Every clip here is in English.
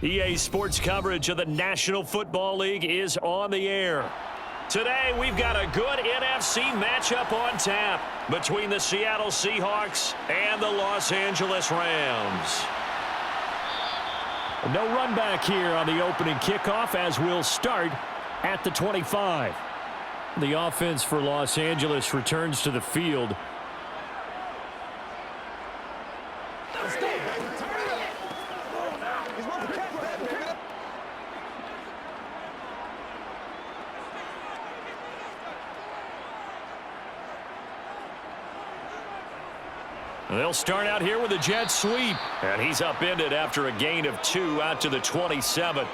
EA Sports coverage of the National Football League is on the air. Today, we've got a good NFC matchup on tap between the Seattle Seahawks and the Los Angeles Rams. No run back here on the opening kickoff as we'll start at the 25. The offense for Los Angeles returns to the field. They'll start out here with a jet sweep. And he's upended after a gain of 2 out to the 27.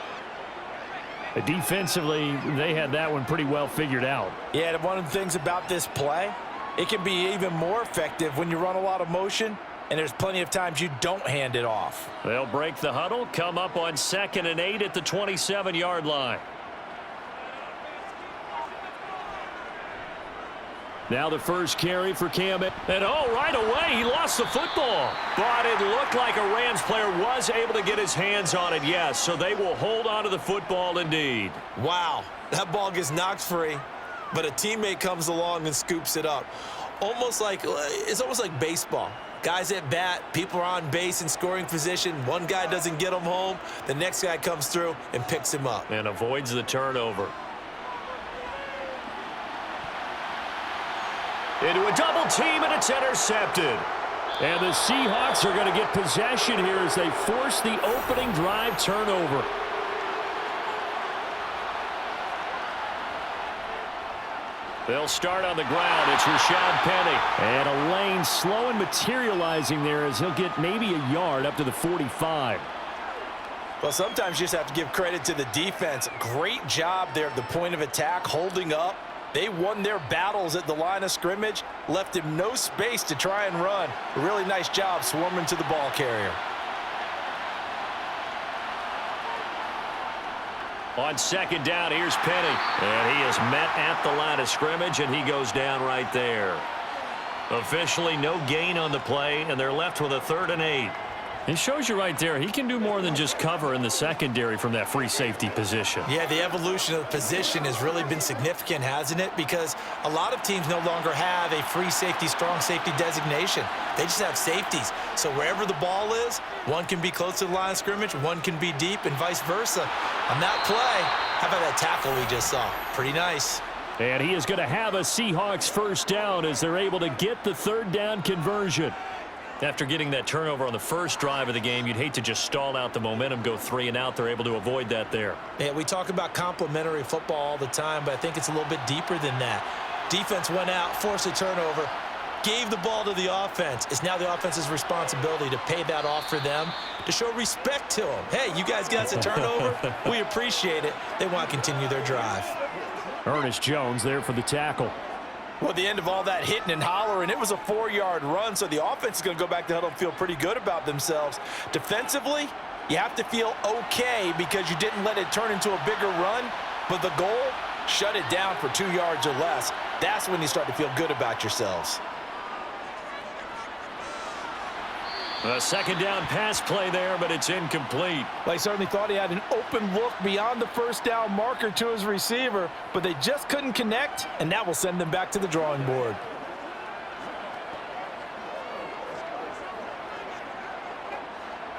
Defensively, they had that one pretty well figured out. Yeah, and one of the things about this play, it can be even more effective when you run a lot of motion, and there's plenty of times you don't hand it off. They'll break the huddle, come up on 2nd and 8 at the 27-yard line. Now the first carry for Cam. And right away, he lost the football. But it looked like a Rams player was able to get his hands on it, yes. So they will hold on to the football indeed. Wow, that ball gets knocked free, but a teammate comes along and scoops it up. It's almost like baseball. Guys at bat, people are on base in scoring position. One guy doesn't get him home. The next guy comes through and picks him up. And avoids the turnover. Into a double team, and it's intercepted. And the Seahawks are going to get possession here as they force the opening drive turnover. They'll start on the ground. It's Rashad Penny. And a lane slow and materializing there as he'll get maybe a yard up to the 45. Well, sometimes you just have to give credit to the defense. Great job there at the point of attack, holding up. They won their battles at the line of scrimmage, left him no space to try and run. A really nice job swarming to the ball carrier. On 2nd down, here's Penny. And he is met at the line of scrimmage, and he goes down right there. Officially no gain on the play, and they're left with a 3rd and 8. It shows you right there, he can do more than just cover in the secondary from that free safety position. Yeah, the evolution of the position has really been significant, hasn't it? Because a lot of teams no longer have a free safety, strong safety designation. They just have safeties. So wherever the ball is, one can be close to the line of scrimmage, one can be deep, and vice versa. On that play, how about that tackle we just saw? Pretty nice. And he is going to have a Seahawks first down as they're able to get the 3rd down conversion. After getting that turnover on the first drive of the game, you'd hate to just stall out the momentum, go 3 and out. They're able to avoid that there. Yeah, we talk about complementary football all the time, but I think it's a little bit deeper than that. Defense went out, forced a turnover, gave the ball to the offense. It's now the offense's responsibility to pay that off for them, to show respect to them. Hey, you guys got us a turnover. We appreciate it. They want to continue their drive. Ernest Jones there for the tackle. Well, at the end of all that hitting and hollering, it was a 4-yard run, so the offense is going to go back to the huddle and feel pretty good about themselves. Defensively, you have to feel okay because you didn't let it turn into a bigger run, but the goal, shut it down for 2 yards or less. That's when you start to feel good about yourselves. A 2nd down pass play there, but it's incomplete. Well, he certainly thought he had an open look beyond the first down marker to his receiver, but they just couldn't connect, and that will send them back to the drawing board.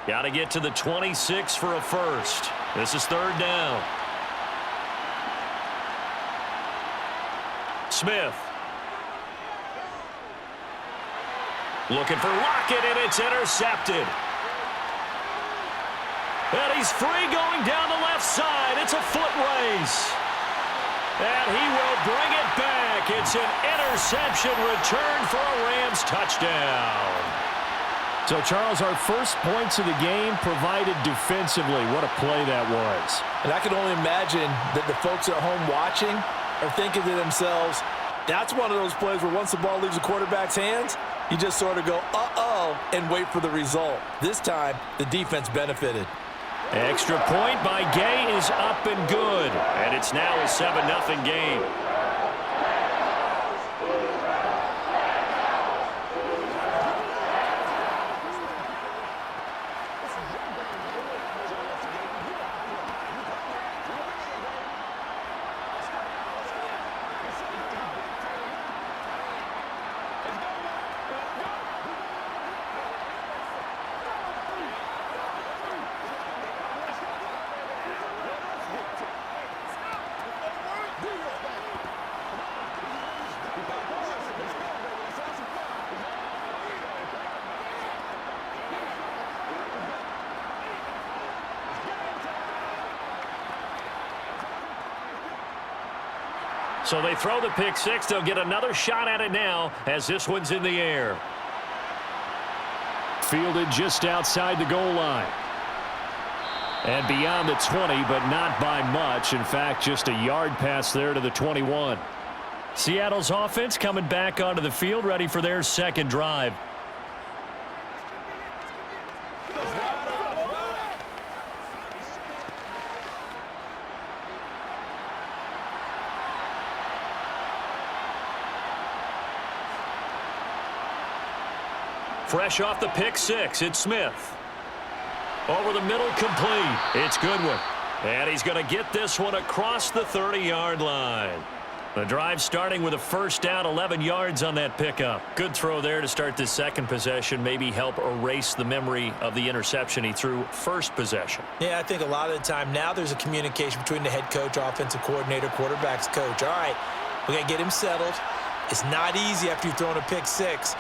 Got to get to the 26 for a first. This is 3rd down. Smith. Looking for Lockett, and it's intercepted. And he's free going down the left side. It's a foot race. And he will bring it back. It's an interception return for a Rams touchdown. So, Charles, our first points of the game provided defensively. What a play that was. And I can only imagine that the folks at home watching are thinking to themselves, that's one of those plays where once the ball leaves the quarterback's hands, you just sort of go, uh-oh, and wait for the result. This time, the defense benefited. Extra point by Gay is up and good. And it's now a 7-0 game. So they throw the pick six. They'll get another shot at it now as this one's in the air. Fielded just outside the goal line. And beyond the 20, but not by much. In fact, just a yard pass there to the 21. Seattle's offense coming back onto the field, ready for their second drive. Fresh off the pick six, it's Smith. Over the middle, complete. It's Goodwin. And he's going to get this one across the 30-yard line. The drive starting with a first down, 11 yards on that pickup. Good throw there to start this second possession, maybe help erase the memory of the interception he threw first possession. Yeah, I think a lot of the time now there's a communication between the head coach, offensive coordinator, quarterback's coach. All right, we got to get him settled. It's not easy after you've thrown a pick six.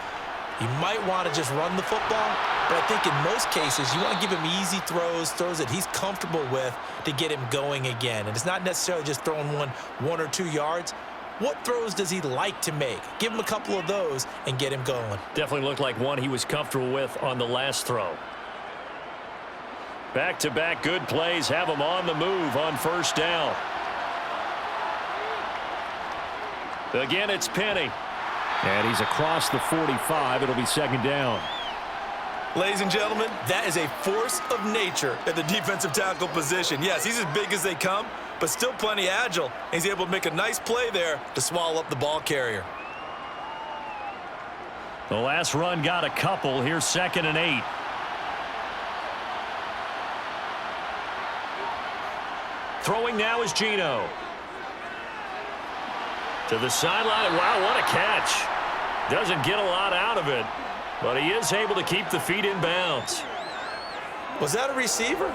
You might want to just run the football, but I think in most cases you want to give him easy throws that he's comfortable with to get him going again. And it's not necessarily just throwing one or 2 yards. What throws does he like to make? Give him a couple of those and get him going. Definitely looked like one he was comfortable with on the last throw. Back-to-back good plays have him on the move on first down. Again, it's Penny. And he's across the 45. It'll be second down. Ladies and gentlemen, that is a force of nature at the defensive tackle position. Yes, he's as big as they come, but still plenty agile. He's able to make a nice play there to swallow up the ball carrier. The last run got a couple. Here's 2nd and 8. Throwing now is Geno. To the sideline. Wow, what a catch. Doesn't get a lot out of it, but he is able to keep the feet in bounds. Was that a receiver?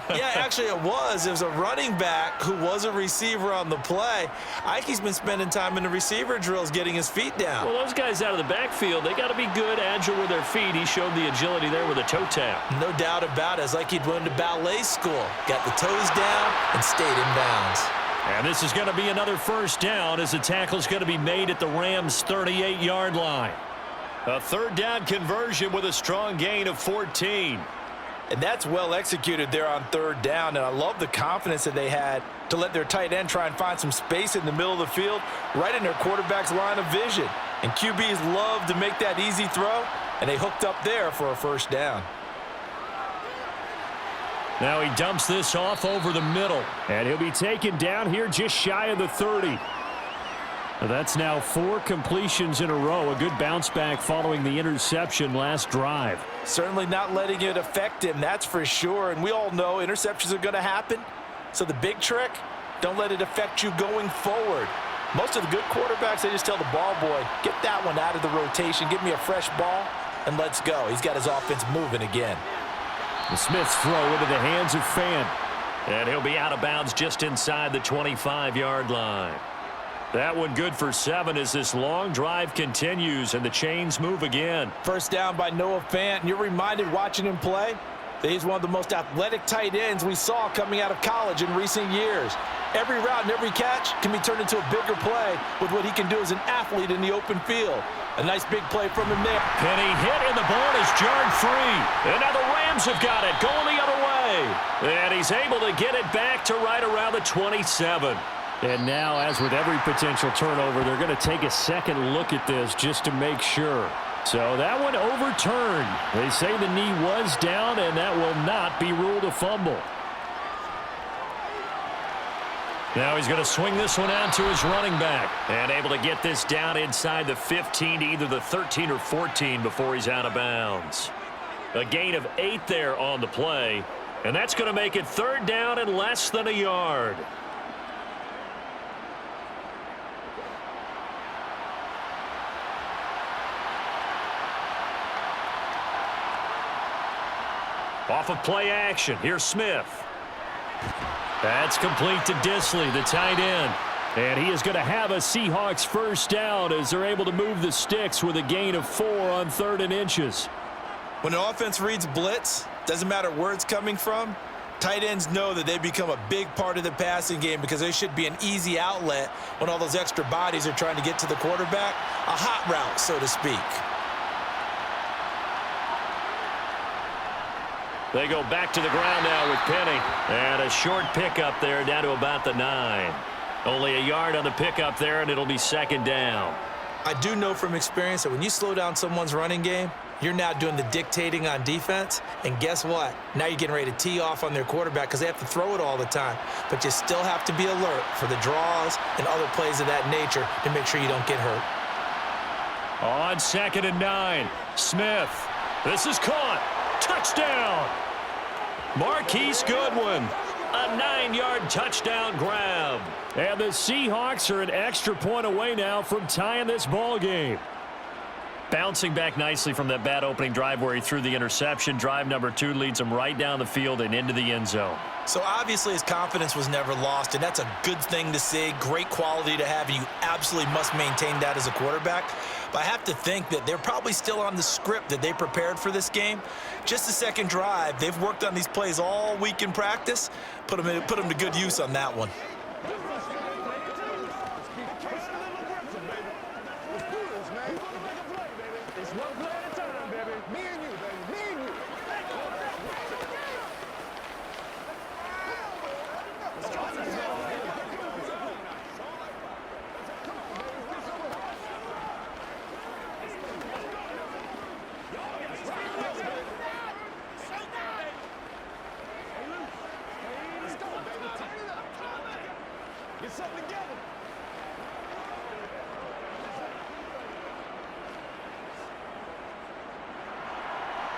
Yeah, actually it was. It was a running back who was a receiver on the play. Ike's been spending time in the receiver drills getting his feet down. Well, those guys out of the backfield, they got to be good, agile with their feet. He showed the agility there with a toe tap. No doubt about it. It's like he'd went to ballet school. Got the toes down and stayed in bounds. And this is going to be another first down as the tackle is going to be made at the Rams' 38-yard line. A third down conversion with a strong gain of 14. And that's well executed there on third down. And I love the confidence that they had to let their tight end try and find some space in the middle of the field, right in their quarterback's line of vision. And QBs love to make that easy throw, and they hooked up there for a first down. Now he dumps this off over the middle, and he'll be taken down here just shy of the 30. That's now 4 completions in a row. A good bounce back following the interception last drive. Certainly not letting it affect him, that's for sure. And we all know interceptions are going to happen. So the big trick, don't let it affect you going forward. Most of the good quarterbacks, they just tell the ball boy, get that one out of the rotation, give me a fresh ball, and let's go. He's got his offense moving again. The Smith's throw into the hands of Fan. And he'll be out of bounds just inside the 25-yard line. That one good for 7 as this long drive continues and the chains move again. First down by Noah Fant. You're reminded watching him play that he's one of the most athletic tight ends we saw coming out of college in recent years. Every route and every catch can be turned into a bigger play with what he can do as an athlete in the open field. A nice big play from him there. Penny hit and the ball is jarred free. And now the Rams have got it going the other way. And he's able to get it back to right around the 27. And now, as with every potential turnover, they're going to take a second look at this just to make sure. So that one overturned. They say the knee was down, and that will not be ruled a fumble. Now he's going to swing this one out to his running back. And able to get this down inside the 15 to either the 13 or 14 before he's out of bounds. A gain of 8 there on the play. And that's going to make it third down and less than a yard. Off of play action, here's Smith. That's complete to Disley, the tight end. And he is going to have a Seahawks first down as they're able to move the sticks with a gain of 4 on 3rd and inches. When an offense reads blitz, doesn't matter where it's coming from, Tight ends know that they become a big part of the passing game because they should be an easy outlet when all those extra bodies are trying to get to the quarterback. A hot route, so to speak. They go back to the ground now with Penny. And a short pickup there down to about the 9. Only a yard on the pickup there, and it'll be second down. I do know from experience that when you slow down someone's running game, you're now doing the dictating on defense. And guess what? Now you're getting ready to tee off on their quarterback because they have to throw it all the time. But you still have to be alert for the draws and other plays of that nature to make sure you don't get hurt. On 2nd and 9, Smith. This is caught. Touchdown. Marquise Goodwin. A 9-yard touchdown grab. And the Seahawks are an extra point away now from tying this ball game. Bouncing back nicely from that bad opening drive where he threw the interception. Drive number 2 leads him right down the field and into the end zone. So obviously his confidence was never lost, and that's a good thing to see. Great quality to have, and you absolutely must maintain that as a quarterback. But I have to think that they're probably still on the script that they prepared for this game. Just the second drive, they've worked on these plays all week in practice. Put them to good use on that one.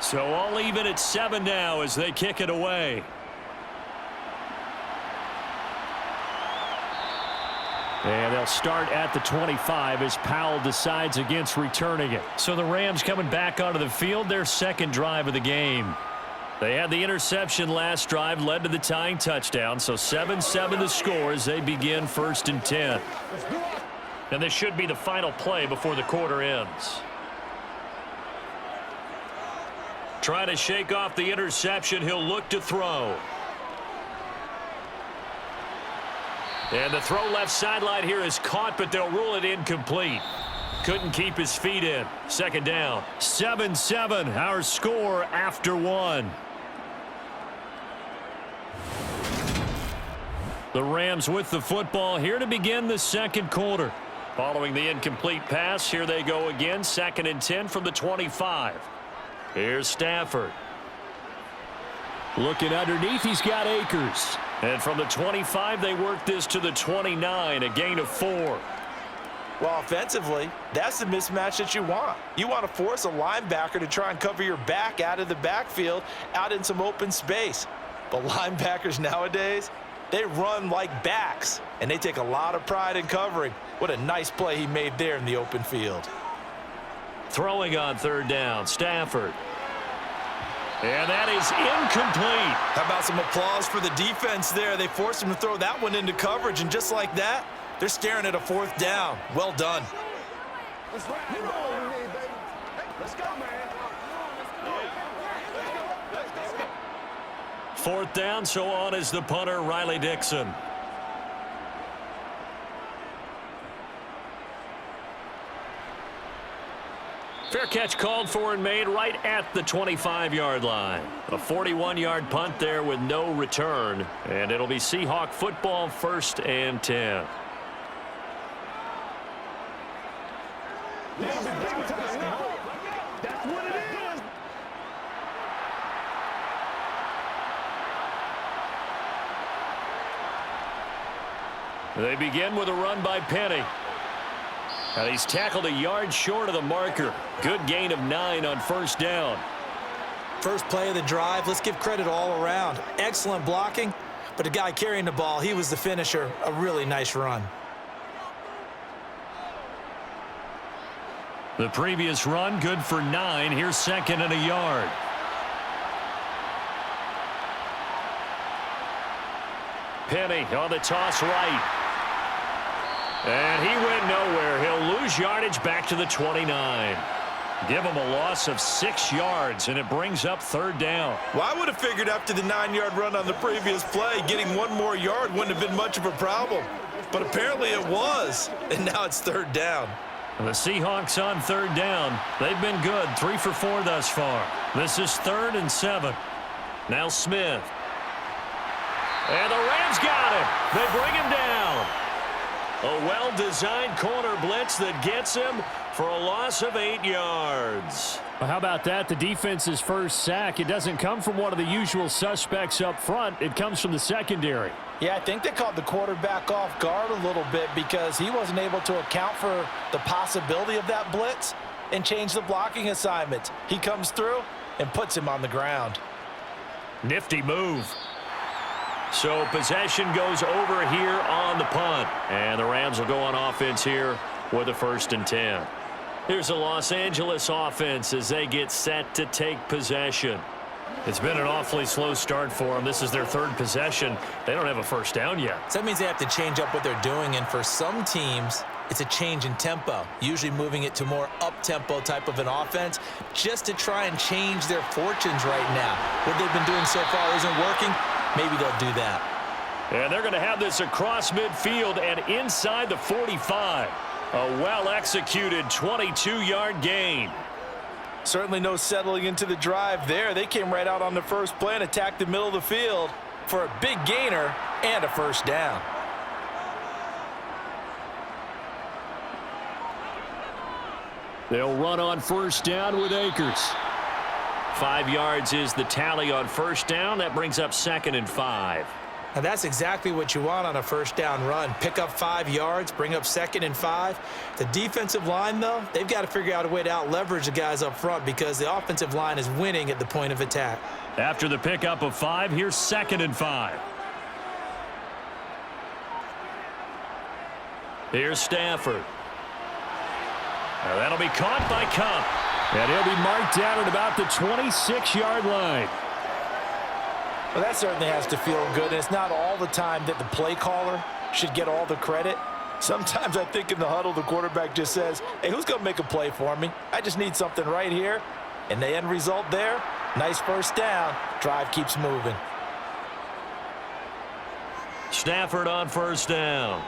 So all even at 7 now as they kick it away. And they'll start at the 25 as Powell decides against returning it. So the Rams coming back onto the field, their second drive of the game. They had the interception last drive, led to the tying touchdown. So 7-7 the score as they begin 1st and 10. And this should be the final play before the quarter ends. Trying to shake off the interception. He'll look to throw. And the throw left sideline here is caught, but they'll rule it incomplete. Couldn't keep his feet in. Second down. 7-7, our score after 1. The Rams with the football here to begin the second quarter. Following the incomplete pass, here they go again. 2nd and 10 from the 25. Here's Stafford. Looking underneath, he's got Akers. And from the 25, they work this to the 29, a gain of 4. Well, offensively, that's the mismatch that you want. You want to force a linebacker to try and cover your back out of the backfield, out in some open space. But linebackers nowadays, they run like backs, and they take a lot of pride in covering. What a nice play he made there in the open field. Throwing on 3rd down, Stafford. And that is incomplete. How about some applause for the defense there? They forced him to throw that one into coverage, and just like that, they're staring at a 4th down. Well done. Let's go, man. 4th down, so on is the punter, Riley Dixon. Fair catch called for and made right at the 25-yard line. A 41-yard punt there with no return. And it'll be Seahawk football 1st and 10. That's what it is. They begin with a run by Penny. And he's tackled a yard short of the marker. Good gain of 9 on 1st down. First play of the drive, let's give credit all around. Excellent blocking, but the guy carrying the ball, he was the finisher. A really nice run. The previous run, good for 9. Here's 2nd and a yard. Penny on the toss right. And he went nowhere. He'll lose yardage back to the 29. Give them a loss of 6 yards, and it brings up 3rd down. Well, I would have figured after the 9-yard run on the previous play, getting 1 more yard wouldn't have been much of a problem. But apparently it was, and now it's 3rd down. The Seahawks on 3rd down. They've been good, 3 for 4 thus far. This is 3rd and 7. Now Smith. And the Rams got him. They bring him down. A well-designed corner blitz that gets him for a loss of 8 yards. Well, how about that? The defense's first sack. It doesn't come from one of the usual suspects up front. It comes from the secondary. Yeah, I think they caught the quarterback off guard a little bit because he wasn't able to account for the possibility of that blitz and change the blocking assignment. He comes through and puts him on the ground. Nifty move. So possession goes over here on the punt. And the Rams will go on offense here with a 1st and 10. Here's the Los Angeles offense as they get set to take possession. It's been an awfully slow start for them. This is their 3rd possession. They don't have a 1st down yet. So that means they have to change up what they're doing, and for some teams, it's a change in tempo, usually moving it to more up-tempo type of an offense just to try and change their fortunes right now. What they've been doing so far isn't working. Maybe they'll do that. And they're going to have this across midfield and inside the 45. A well-executed 22-yard gain. Certainly no settling into the drive there. They came right out on the first play and attacked the middle of the field for a big gainer and a 1st down. They'll run on 1st down with Akers. 5 yards is the tally on 1st down. That brings up 2nd and 5. Now that's exactly what you want on a 1st down run. Pick up 5 yards, bring up 2nd and 5. The defensive line, though, they've got to figure out a way to out-leverage the guys up front because the offensive line is winning at the point of attack. After the pickup of 5, here's 2nd and 5. Here's Stafford. Now that'll be caught by Cup. And he'll be marked down at about the 26-yard line. Well, that certainly has to feel good, and it's not all the time that the play caller should get all the credit. Sometimes I think in the huddle, the quarterback just says, hey, who's going to make a play for me? I just need something right here. And the end result there, nice 1st down. Drive keeps moving. Stafford on 1st down.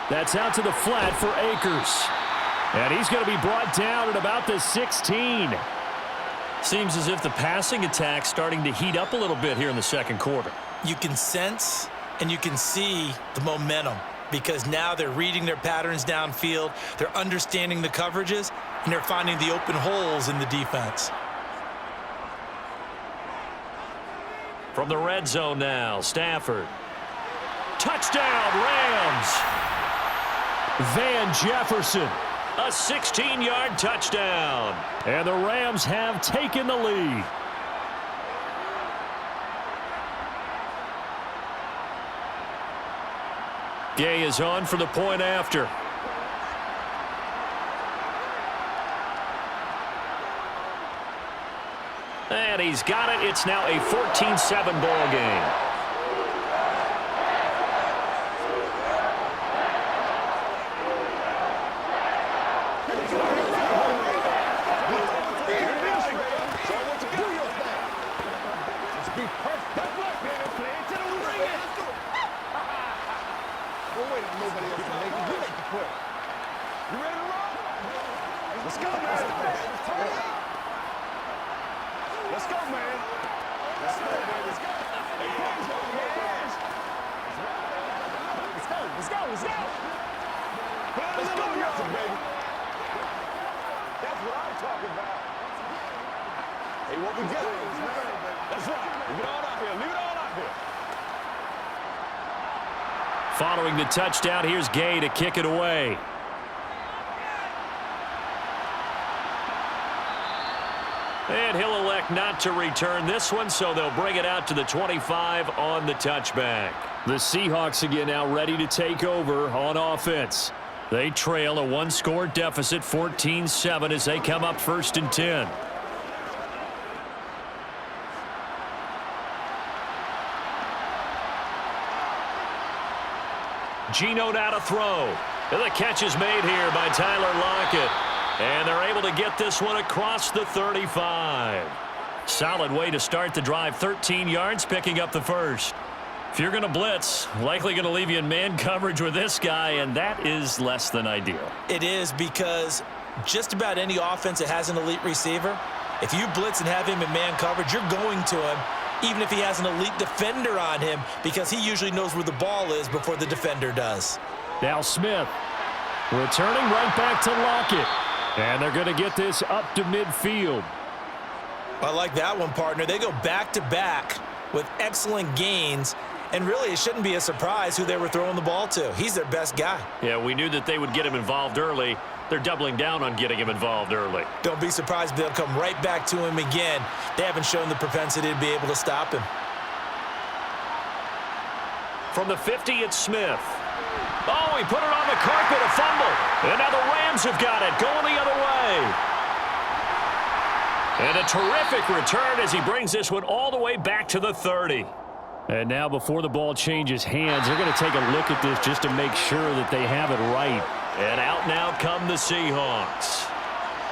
That's out to the flat for Akers. And he's going to be brought down at about the 16. Seems as if the passing attack's starting to heat up a little bit here in the 2nd quarter. You can sense and you can see the momentum because now they're reading their patterns downfield, they're understanding the coverages, and they're finding the open holes in the defense. From the red zone now, Stafford. Touchdown, Rams! Van Jefferson. A 16-yard touchdown. And the Rams have taken the lead. Gay is on for the point after. And he's got it. It's now a 14-7 ball game. Following the touchdown, here's Gay to kick it away. And he'll elect not to return this one, so they'll bring it out to the 25 on the touchback. The Seahawks again now ready to take over on offense. They trail a one-score deficit, 14-7, as they come up 1st and 10. Geno now to throw. And the catch is made here by Tyler Lockett. And they're able to get this one across the 35. Solid way to start the drive. 13 yards, picking up the first. If you're going to blitz, likely going to leave you in man coverage with this guy, and that is less than ideal. It is, because just about any offense that has an elite receiver, if you blitz and have him in man coverage, you're going to him, even if he has an elite defender on him, because he usually knows where the ball is before the defender does. Now Smith returning right back to Lockett. And they're going to get this up to midfield. I like that one, partner. They go back-to-back with excellent gains, and really it shouldn't be a surprise who they were throwing the ball to. He's their best guy. Yeah, we knew that they would get him involved early. They're doubling down on getting him involved early. Don't be surprised if they'll come right back to him again. They haven't shown the propensity to be able to stop him. From the 50, it's Smith. Oh, he put it on the carpet, a fumble. And now the Rams have got it, going the other way. And a terrific return as he brings this one all the way back to the 30. And now before the ball changes hands, they're going to take a look at this just to make sure that they have it right. And out now come the Seahawks.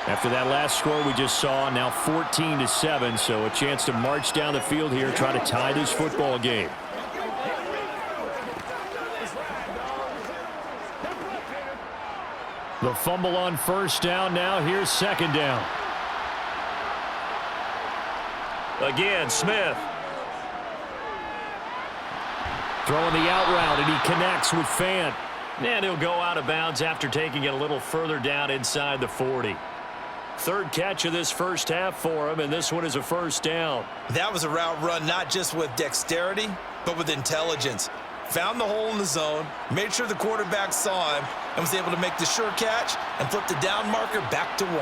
After that last score we just saw, now 14-7, so a chance to march down the field here, try to tie this football game. The fumble on first down. Now here's second down. Again, Smith. Throwing the out route, and he connects with Fant. And he'll go out of bounds after taking it a little further down inside the 40. Third catch of this first half for him, and this one is a first down. That was a route run not just with dexterity, but with intelligence. Found the hole in the zone, made sure the quarterback saw him, and was able to make the sure catch and flip the down marker back to 1.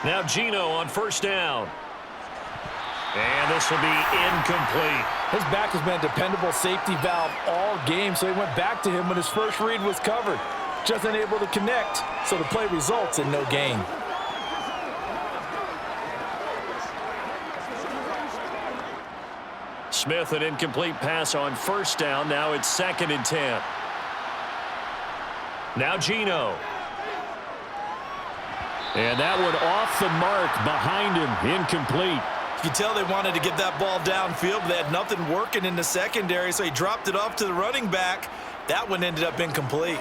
Now Geno on first down. And this will be incomplete. His back has been a dependable safety valve all game, so he went back to him when his first read was covered. Just unable to connect, so the play results in no gain. Smith, an incomplete pass on first down. Now it's 2nd and 10. Now Geno. And that one off the mark behind him, incomplete. You can tell they wanted to get that ball downfield, but they had nothing working in the secondary, so he dropped it off to the running back. That one ended up incomplete.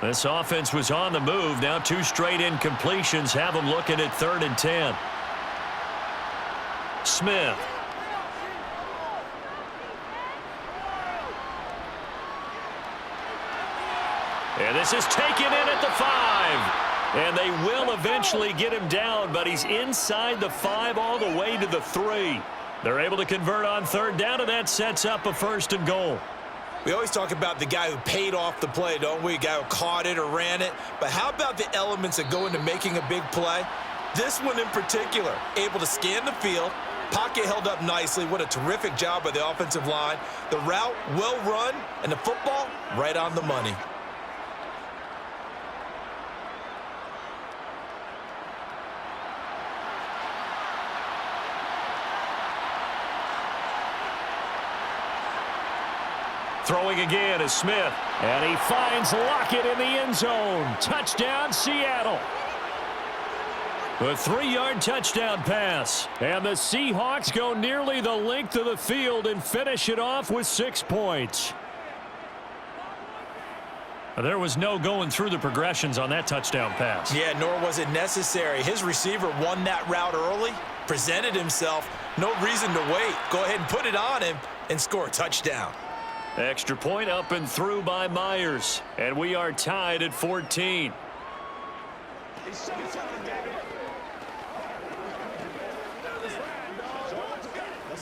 This offense was on the move. Now 2 straight incompletions have them looking at 3rd and 10. Smith. And this is taken in at the 5. And they will eventually get him down, but he's inside the 5 all the way to the 3. They're able to convert on 3rd down, and that sets up a 1st and goal. We always talk about the guy who paid off the play, don't we? A guy who caught it or ran it. But how about the elements that go into making a big play? This one in particular, able to scan the field, pocket held up nicely. What a terrific job by the offensive line. The route well run, and the football right on the money. Throwing again is Smith. And he finds Lockett in the end zone. Touchdown, Seattle. A 3-yard touchdown pass. And the Seahawks go nearly the length of the field and finish it off with 6 points. There was no going through the progressions on that touchdown pass. Yeah, nor was it necessary. His receiver won that route early, presented himself. No reason to wait. Go ahead and put it on him and score a touchdown. Extra point up and through by Myers. And we are tied at 14. Let's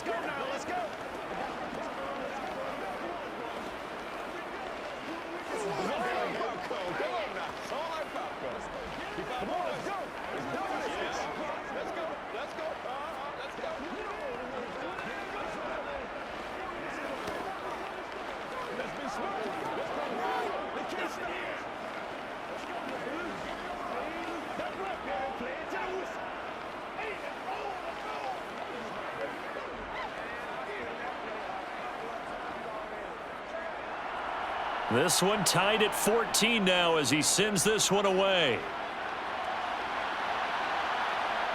go now, let's go. This one tied at 14 now as he sends this one away.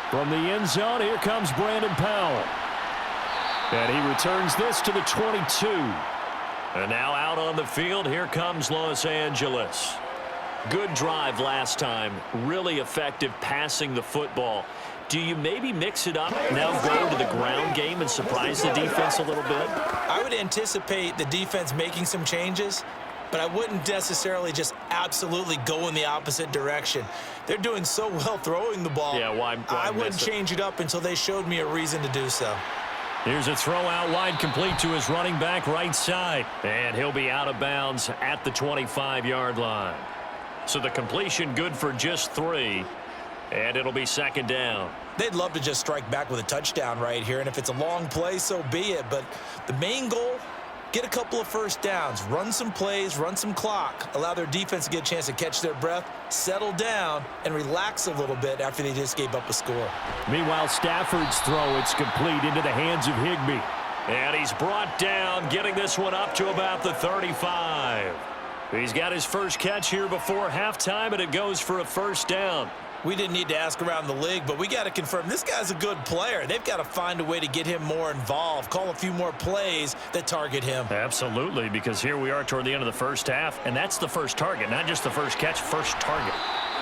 From the end zone, here comes Brandon Powell. And he returns this to the 22. And now out on the field, here comes Los Angeles. Good drive last time. Really effective passing the football. Do you maybe mix it up, now go to the ground game and surprise the defense a little bit? I would anticipate the defense making some changes, but I wouldn't necessarily just absolutely go in the opposite direction. They're doing so well throwing the ball. Yeah, why I wouldn't change it up until they showed me a reason to do so. Here's a throw out wide, complete to his running back right side. And he'll be out of bounds at the 25-yard line. So the completion good for just 3. And it'll be second down. They'd love to just strike back with a touchdown right here, and if it's a long play, so be it. But the main goal, get a couple of first downs, run some plays, run some clock, allow their defense to get a chance to catch their breath, settle down, and relax a little bit after they just gave up a score. Meanwhile, Stafford's throw, it's complete into the hands of Higbee. And he's brought down, getting this one up to about the 35. He's got his first catch here before halftime, and it goes for a first down. We didn't need to ask around the league, but we got to confirm this guy's a good player. They've got to find a way to get him more involved, call a few more plays that target him. Absolutely, because here we are toward the end of the first half, and that's the first target, not just the first catch, first target.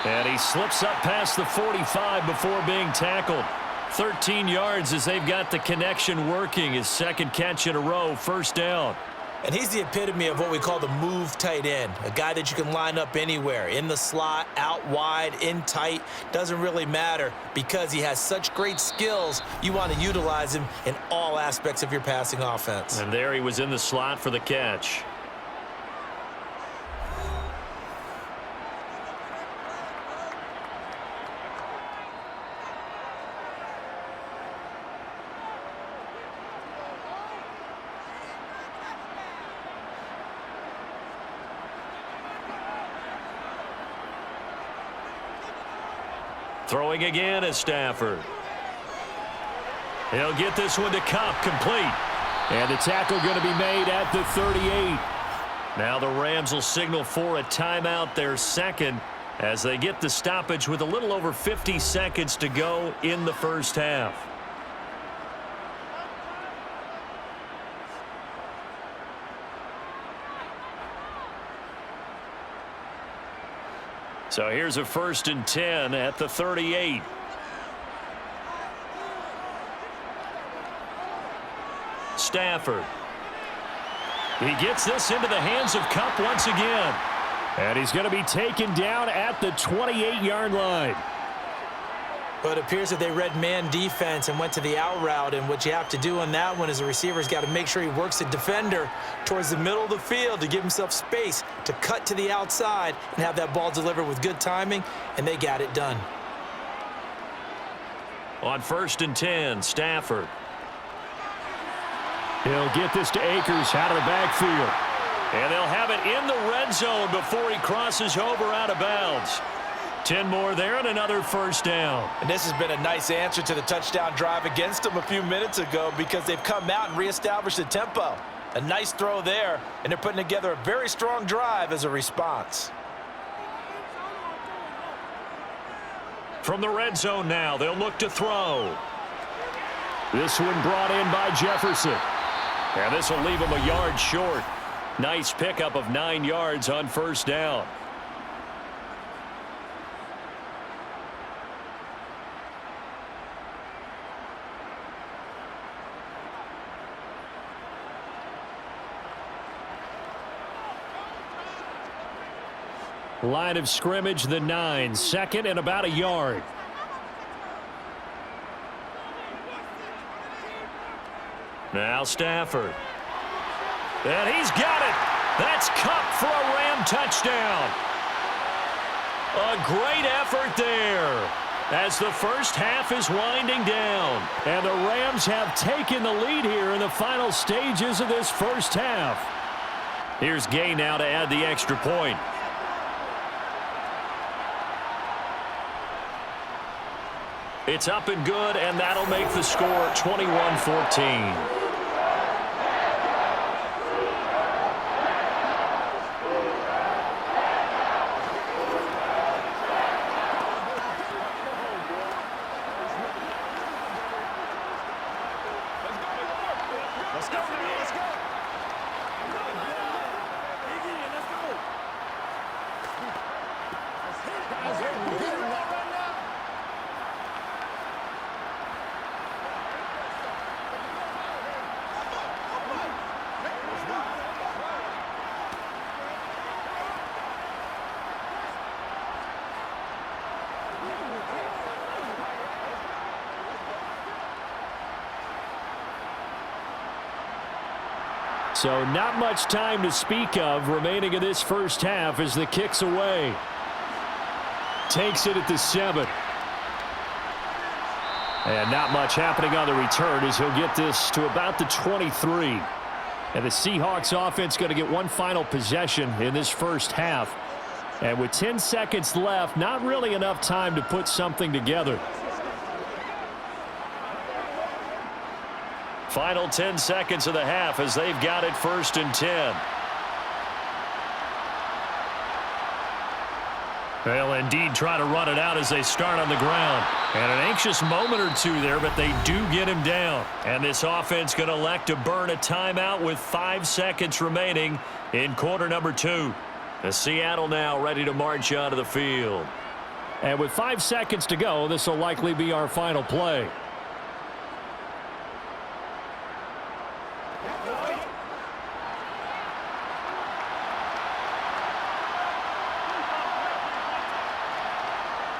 And he slips up past the 45 before being tackled. 13 yards as they've got the connection working. His second catch in a row, first down. And he's the epitome of what we call the move tight end, a guy that you can line up anywhere, in the slot, out wide, in tight, doesn't really matter because he has such great skills. You want to utilize him in all aspects of your passing offense. And there he was in the slot for the catch. Throwing again is Stafford. He'll get this one to Cup, complete. And the tackle going to be made at the 38. Now the Rams will signal for a timeout, their second, as they get the stoppage with a little over 50 seconds to go in the first half. So here's a 1st and 10 at the 38. Stafford. He gets this into the hands of Cup once again. And he's going to be taken down at the 28-yard line. But it appears that they read man defense and went to the out route, and what you have to do on that one is the receiver's got to make sure he works the defender towards the middle of the field to give himself space to cut to the outside and have that ball delivered with good timing, and they got it done. On 1st and 10, Stafford. He'll get this to Akers out of the backfield. And they'll have it in the red zone before he crosses over out of bounds. 10 more there and another first down. And this has been a nice answer to the touchdown drive against them a few minutes ago because they've come out and reestablished the tempo. A nice throw there, and they're putting together a very strong drive as a response. From the red zone now, they'll look to throw. This one brought in by Jefferson. And this will leave him a yard short. Nice pickup of 9 yards on first down. Line of scrimmage, the 9, 2nd and about a yard. Now Stafford. And he's got it. That's Cup for a Ram touchdown. A great effort there as the first half is winding down. And the Rams have taken the lead here in the final stages of this first half. Here's Gay now to add the extra point. It's up and good, and that'll make the score 21-14. So not much time to speak of remaining in this first half as the kick's away. Takes it at the 7. And not much happening on the return as he'll get this to about the 23. And the Seahawks offense going to get one final possession in this first half. And with 10 seconds left, not really enough time to put something together. Final 10 seconds of the half as they've got it 1st and 10. They'll indeed try to run it out as they start on the ground. And an anxious moment or two there, but they do get him down. And this offense going to elect to burn a timeout with 5 seconds remaining in quarter number 2. The Seattle now ready to march onto the field. And with 5 seconds to go, this will likely be our final play.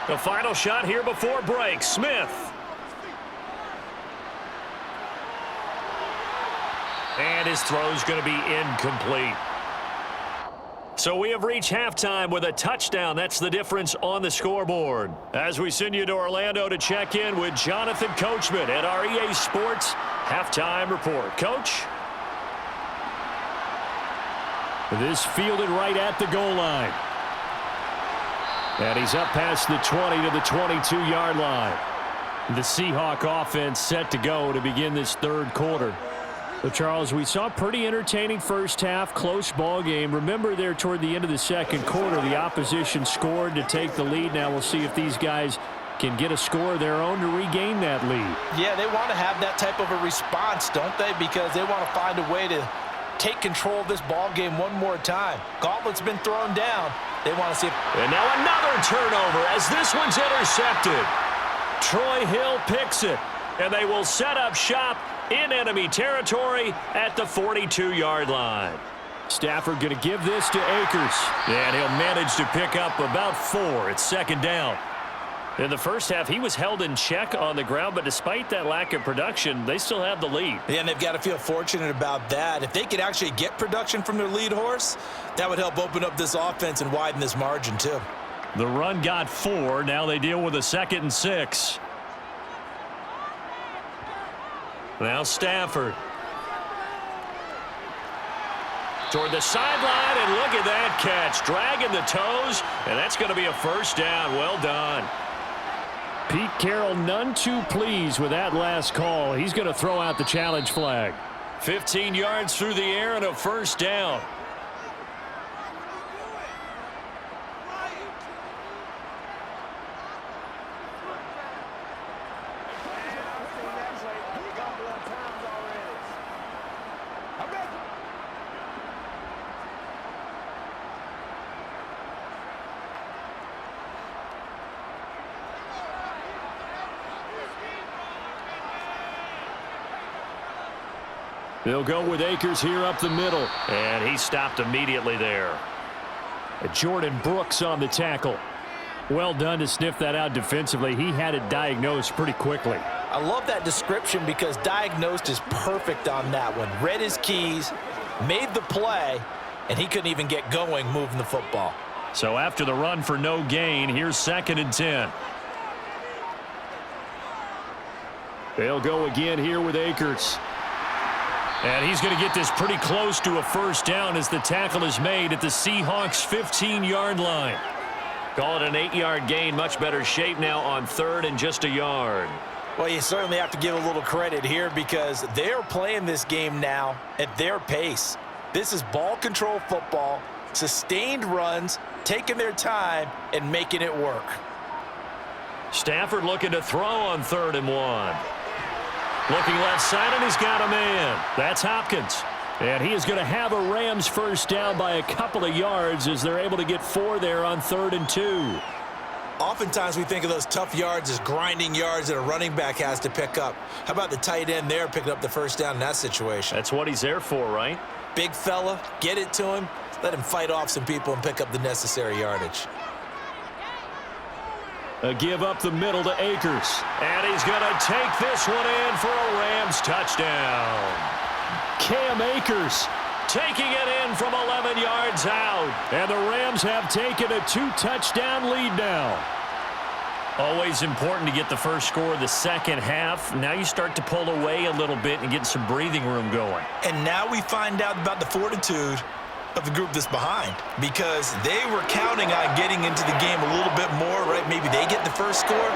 The final shot here before break. Smith. And his throw's going to be incomplete. So we have reached halftime with a touchdown. That's the difference on the scoreboard. As we send you to Orlando to check in with Jonathan Coachman at our EA Sports Halftime Report. Coach? This fielded right at the goal line. And he's up past the 20 to the 22-yard line. The Seahawk offense set to go to begin this third quarter. So, Charles, we saw a pretty entertaining first half, close ball game. Remember there toward the end of the second quarter, the opposition scored to take the lead. Now we'll see if these guys can get a score of their own to regain that lead. Yeah, they want to have that type of a response, don't they? Because they want to find a way to take control of this ball game one more time. Gauntlet's been thrown down. They want to see if... And now another turnover as this one's intercepted. Troy Hill picks it, and they will set up shop in enemy territory at the 42-yard line. Stafford going to give this to Akers. And he'll manage to pick up about 4. It's 2nd down. In the first half, he was held in check on the ground, but despite that lack of production, they still have the lead. Yeah, and they've got to feel fortunate about that. If they could actually get production from their lead horse, that would help open up this offense and widen this margin, too. The run got 4. Now they deal with a 2nd and 6. Now Stafford. Toward the sideline, and look at that catch. Dragging the toes, and that's going to be a 1st down. Well done. Pete Carroll none too pleased with that last call. He's going to throw out the challenge flag. 15 yards through the air and a 1st down. They'll go with Akers here up the middle. And he stopped immediately there. Jordan Brooks on the tackle. Well done to sniff that out defensively. He had it diagnosed pretty quickly. I love that description because diagnosed is perfect on that one. Read his keys, made the play, and he couldn't even get going moving the football. So after the run for no gain, here's 2nd and 10. They'll go again here with Akers. And he's going to get this pretty close to a 1st down as the tackle is made at the Seahawks 15-yard line. Call it an 8-yard gain. Much better shape now on 3rd and just a yard. Well, you certainly have to give a little credit here because they're playing this game now at their pace. This is ball control football, sustained runs, taking their time and making it work. Stafford looking to throw on 3rd and 1. Looking left side, and he's got a man. That's Hopkins. And he is going to have a Rams 1st down by a couple of yards as they're able to get 4 there on 3rd and 2. Oftentimes we think of those tough yards as grinding yards that a running back has to pick up. How about the tight end there picking up the 1st down in that situation? That's what he's there for, right? Big fella, get it to him, let him fight off some people and pick up the necessary yardage. A give up the middle to Akers. And he's going to take this one in for a Rams touchdown. Cam Akers taking it in from 11 yards out. And the Rams have taken a 2-touchdown lead now. Always important to get the first score of the second half. Now you start to pull away a little bit and get some breathing room going. And now we find out about the fortitude of the group that's behind, because they were counting on getting into the game a little bit more, right? Maybe they get the first score.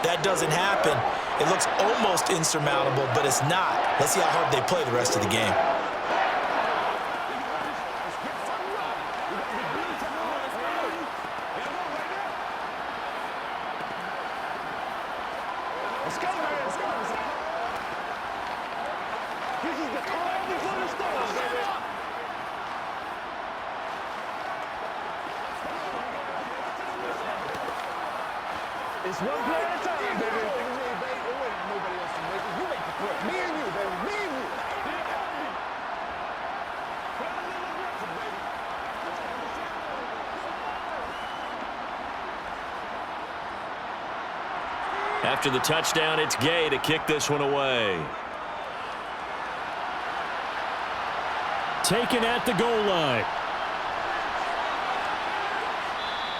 That doesn't happen. It looks almost insurmountable, but it's not. Let's see how hard they play the rest of the game. Let's go, man. Let's go. This is the calm before the storm, baby. It's one play at a time, baby. Nobody else can make it. You make the play. Me and you, baby. Me and you. After the touchdown, it's Gay to kick this one away. Taken at the goal line.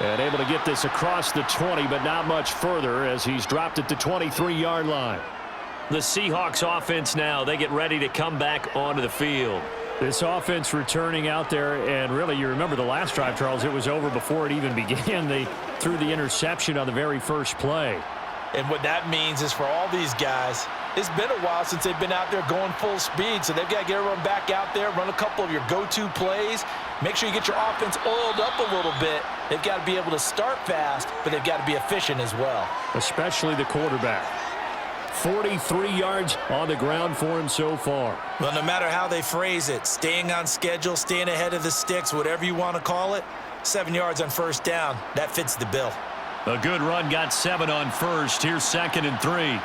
And able to get this across the 20, but not much further as he's dropped at the 23-yard line. The Seahawks offense now, they get ready to come back onto the field. This offense returning out there, and really, you remember the last drive, Charles, it was over before it even began. They threw the interception on the very first play. And what that means is for all these guys, it's been a while since they've been out there going full speed, so they've got to get everyone back out there, run a couple of your go-to plays, make sure you get your offense oiled up a little bit. They've got to be able to start fast, but they've got to be efficient as well. Especially the quarterback. 43 yards on the ground for him so far. Well, no matter how they phrase it, staying on schedule, staying ahead of the sticks, whatever you want to call it, 7 yards on first down, that fits the bill. A good run got 7 on first. Here's 2nd and 3.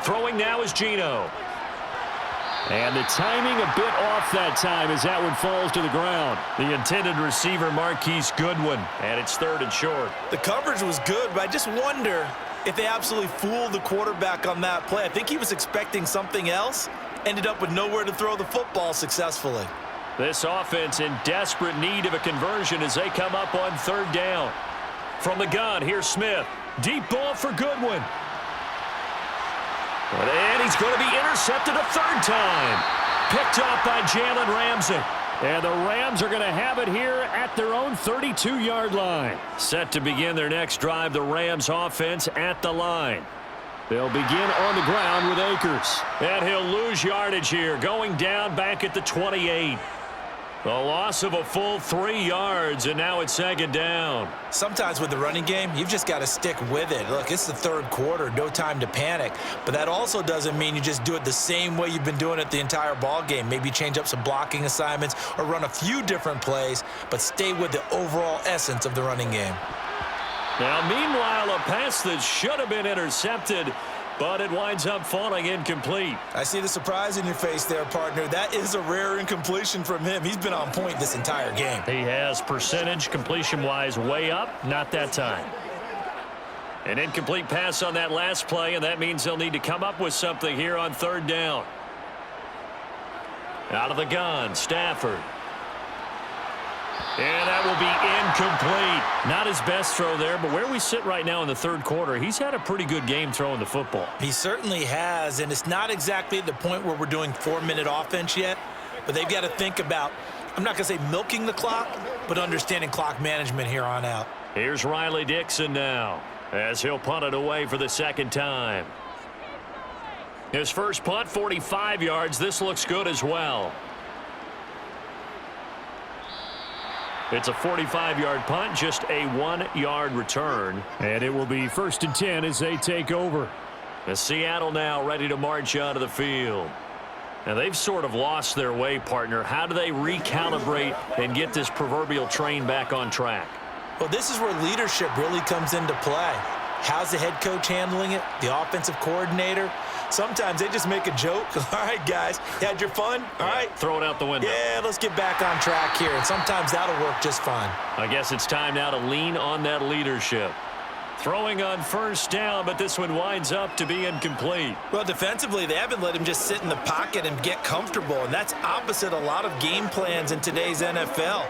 Throwing now is Geno. And the timing a bit off that time as that one falls to the ground. The intended receiver, Marquise Goodwin, and it's 3rd and short. The coverage was good, but I just wonder if they absolutely fooled the quarterback on that play. I think he was expecting something else, ended up with nowhere to throw the football successfully. This offense in desperate need of a conversion as they come up on 3rd down. From the gun, here's Smith. Deep ball for Goodwin. And he's going to be intercepted a 3rd time. Picked off by Jalen Ramsey. And the Rams are going to have it here at their own 32-yard line. Set to begin their next drive, the Rams offense at the line. They'll begin on the ground with Akers. And he'll lose yardage here, going down back at the 28. A loss of a full 3 yards, and now it's 2nd down. Sometimes with the running game, you've just got to stick with it. Look, it's the 3rd quarter, no time to panic. But that also doesn't mean you just do it the same way you've been doing it the entire ball game. Maybe change up some blocking assignments or run a few different plays, but stay with the overall essence of the running game. Now, meanwhile, a pass that should have been intercepted, but it winds up falling incomplete. I see the surprise in your face there, partner. That is a rare incompletion from him. He's been on point this entire game. He has percentage completion-wise way up, not that time. An incomplete pass on that last play, and that means they'll need to come up with something here on 3rd down. Out of the gun, Stafford. And that will be incomplete. Not his best throw there, but where we sit right now in the 3rd quarter, he's had a pretty good game throwing the football. He certainly has, and it's not exactly at the point where we're doing 4-minute offense yet, but they've got to think about, I'm not going to say milking the clock, but understanding clock management here on out. Here's Riley Dixon now, as he'll punt it away for the 2nd time. His first punt, 45 yards. This looks good as well. It's a 45-yard punt, just a 1-yard return. And it will be 1st and 10 as they take over. And Seattle now ready to march out of the field. Now, they've sort of lost their way, partner. How do they recalibrate and get this proverbial train back on track? Well, this is where leadership really comes into play. How's the head coach handling it? The offensive coordinator? Sometimes they just make a joke. All right, guys, you had your fun? All right. Throw it out the window. Yeah, let's get back on track here. And sometimes that'll work just fine. I guess it's time now to lean on that leadership. Throwing on first down, but this one winds up to be incomplete. Well, defensively, they haven't let him just sit in the pocket and get comfortable, and that's opposite a lot of game plans in today's NFL.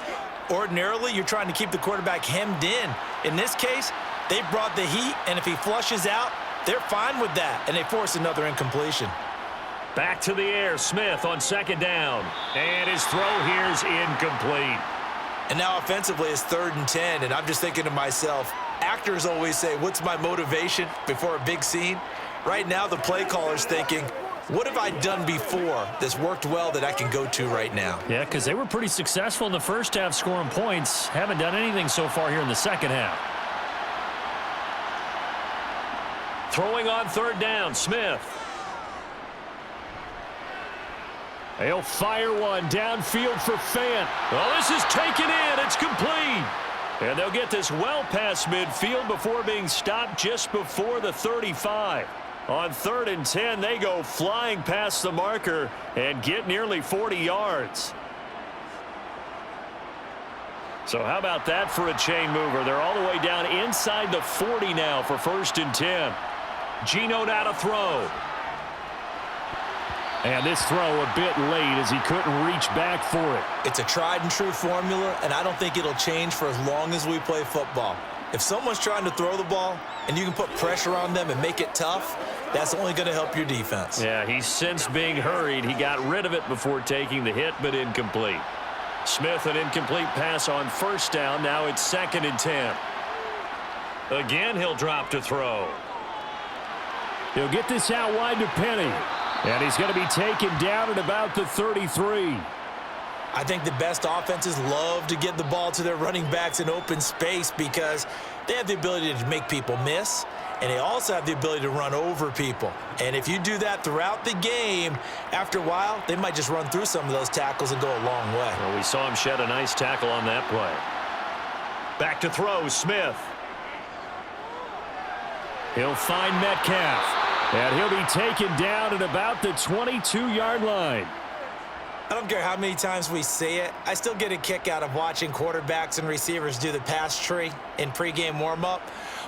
Ordinarily, you're trying to keep the quarterback hemmed in. In this case, they brought the heat, and if he flushes out, they're fine with that, and they force another incompletion. Back to the air, Smith on second down. And his throw here's incomplete. And now offensively it's 3rd and 10, and I'm just thinking to myself, actors always say, what's my motivation before a big scene? Right now the play caller's thinking, what have I done before that's worked well that I can go to right now? Yeah, because they were pretty successful in the first half scoring points. Haven't done anything so far here in the second half. Throwing on 3rd down, Smith. He'll fire one downfield for Fant. Oh, this is taken in. It's complete. And they'll get this well past midfield before being stopped just before the 35. On 3rd and 10, they go flying past the marker and get nearly 40 yards. So how about that for a chain mover? They're all the way down inside the 40 now for 1st and 10. Geno now to throw. And this throw a bit late as he couldn't reach back for it. It's a tried and true formula, and I don't think it'll change for as long as we play football. If someone's trying to throw the ball and you can put pressure on them and make it tough, that's only going to help your defense. Yeah, he sensed being hurried. He got rid of it before taking the hit, but incomplete. Smith, an incomplete pass on 1st down. Now it's 2nd and 10. Again, he'll drop to throw. He'll get this out wide to Penny. And he's going to be taken down at about the 33. I think the best offenses love to get the ball to their running backs in open space because they have the ability to make people miss, and they also have the ability to run over people. And if you do that throughout the game, after a while, they might just run through some of those tackles and go a long way. Well, we saw him shed a nice tackle on that play. Back to throw, Smith. He'll find Metcalf. And he'll be taken down at about the 22-yard line. I don't care how many times we say it, I still get a kick out of watching quarterbacks and receivers do the pass tree in pregame warm-up.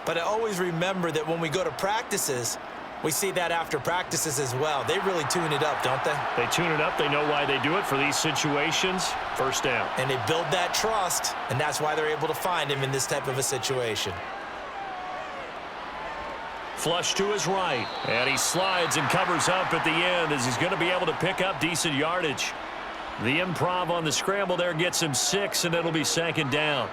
But I always remember that when we go to practices, we see that after practices as well. They really tune it up, don't they? They tune it up. They know why they do it for these situations. 1st down. And they build that trust, and that's why they're able to find him in this type of a situation. Flush to his right, and he slides and covers up at the end as he's going to be able to pick up decent yardage. The improv on the scramble there gets him 6, and it'll be 2nd down.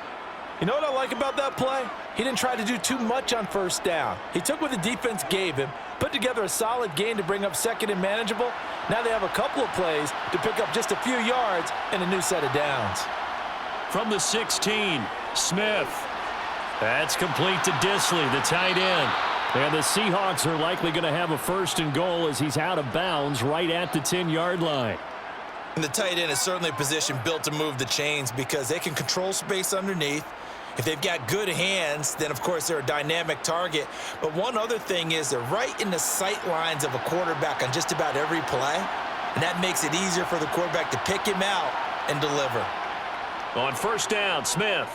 You know what I like about that play? He didn't try to do too much on 1st down. He took what the defense gave him, put together a solid gain to bring up 2nd and manageable. Now they have a couple of plays to pick up just a few yards and a new set of downs. From the 16, Smith. That's complete to Disley, the tight end. And the Seahawks are likely going to have a 1st and goal as he's out of bounds right at the 10-yard line. And the tight end is certainly a position built to move the chains because they can control space underneath. If they've got good hands, then, of course, they're a dynamic target. But one other thing is they're right in the sight lines of a quarterback on just about every play. And that makes it easier for the quarterback to pick him out and deliver. On 1st down, Smith.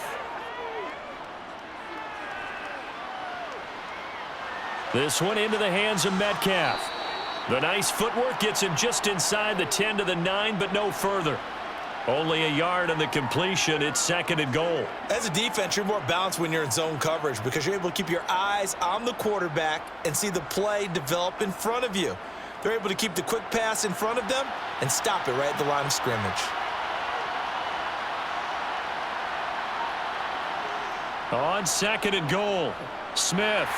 This one into the hands of Metcalf. The nice footwork gets him just inside the 10 to the 9, but no further. Only a yard on the completion. It's 2nd and goal. As a defense, you're more balanced when you're in zone coverage because you're able to keep your eyes on the quarterback and see the play develop in front of you. They're able to keep the quick pass in front of them and stop it right at the line of scrimmage. On 2nd and goal, Smith.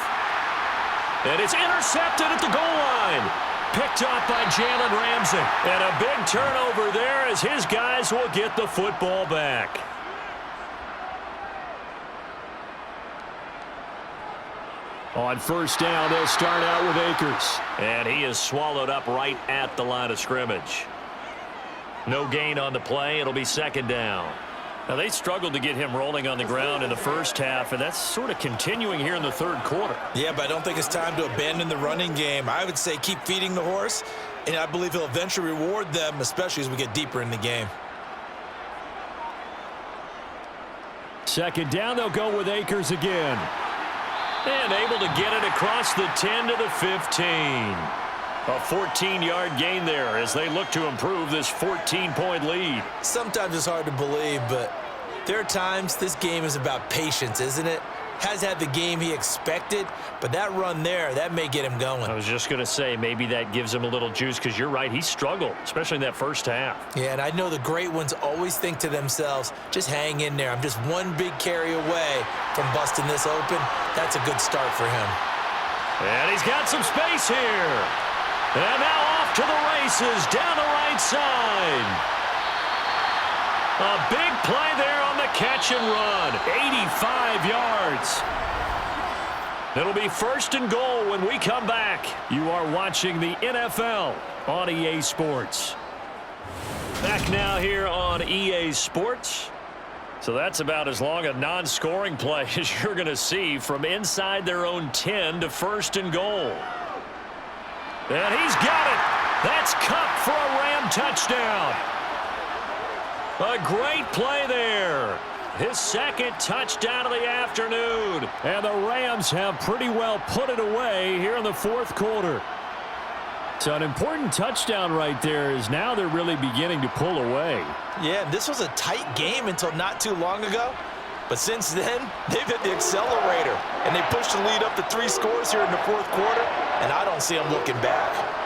And it's intercepted at the goal line. Picked off by Jalen Ramsey. And a big turnover there as his guys will get the football back. On 1st down, they'll start out with Akers. And he is swallowed up right at the line of scrimmage. No gain on the play. It'll be 2nd down. Now, they struggled to get him rolling on the ground in the first half, and that's sort of continuing here in the 3rd quarter. Yeah, but I don't think it's time to abandon the running game. I would say keep feeding the horse, and I believe he'll eventually reward them, especially as we get deeper in the game. 2nd down, they'll go with Akers again. And able to get it across the 10 to the 15. A 14-yard gain there as they look to improve this 14-point lead. Sometimes it's hard to believe, but there are times this game is about patience, isn't it? Has had the game he expected, but that run there, that may get him going. I was just going to say, maybe that gives him a little juice because you're right, he struggled, especially in that first half. Yeah, and I know the great ones always think to themselves, just hang in there. I'm just one big carry away from busting this open. That's a good start for him. And he's got some space here. And now off to the races down the right side. A big play there on the catch and run. 85 yards. It'll be 1st and goal when we come back. You are watching the NFL on EA Sports. Back now here on EA Sports. So that's about as long a non-scoring play as you're going to see from inside their own 10 to 1st and goal. And he's got it. That's Cup for a Ram touchdown. A great play there. His 2nd touchdown of the afternoon. And the Rams have pretty well put it away here in the 4th quarter. So an important touchdown right there is now they're really beginning to pull away. Yeah, this was a tight game until not too long ago. But since then, they've hit the accelerator. And they pushed the lead up to 3 scores here in the 4th quarter. And I don't see them looking back.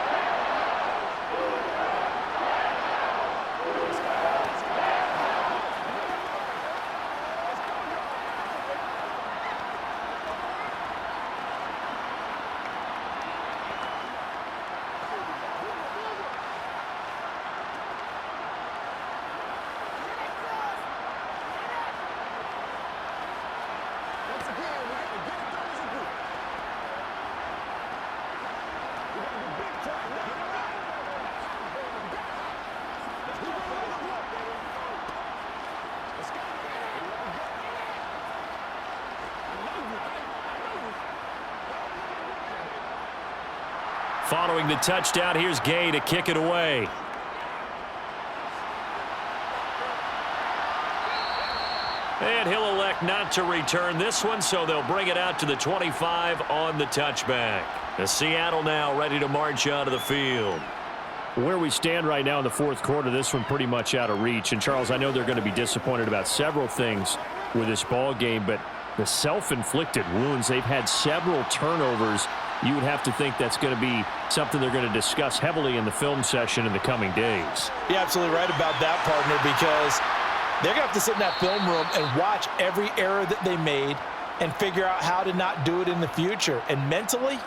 Following the touchdown, here's Gay to kick it away. And he'll elect not to return this one, so they'll bring it out to the 25 on the touchback. The Seattle now ready to march out of the field. Where we stand right now in the 4th quarter, this one pretty much out of reach. And, Charles, I know they're going to be disappointed about several things with this ball game, but the self-inflicted wounds, they've had several turnovers. You would have to think that's going to be something they're going to discuss heavily in the film session in the coming days. You're absolutely right about that, partner, because they're going to have to sit in that film room and watch every error that they made and figure out how to not do it in the future. And mentally,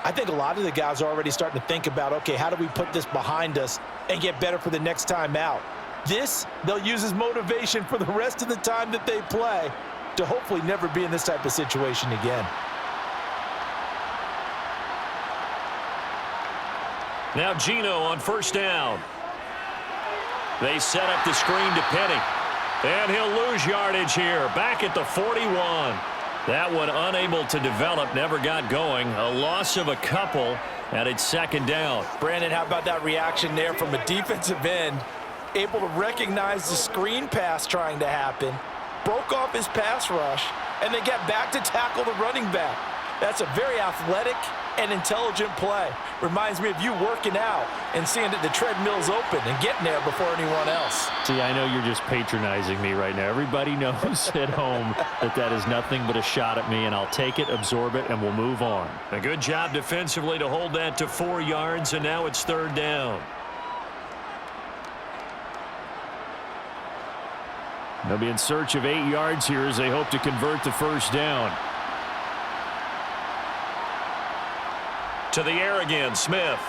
I think a lot of the guys are already starting to think about, okay, how do we put this behind us and get better for the next time out? This, they'll use as motivation for the rest of the time that they play to hopefully never be in this type of situation again. Now Gino on 1st down. They set up the screen to Penny. And he'll lose yardage here. Back at the 41. That one unable to develop, never got going. A loss of a couple, and it's 2nd down. Brandon, how about that reaction there from a defensive end? Able to recognize the screen pass trying to happen. Broke off his pass rush, and then get back to tackle the running back. That's a very athletic and intelligent play. Reminds me of you working out and seeing that the treadmill's open and getting there before anyone else. See, I know you're just patronizing me right now. Everybody knows at home that that is nothing but a shot at me, and I'll take it, absorb it, and we'll move on. A good job defensively to hold that to 4 yards, and now it's 3rd down. They'll be in search of 8 yards here as they hope to convert the 1st down. To the air again, Smith.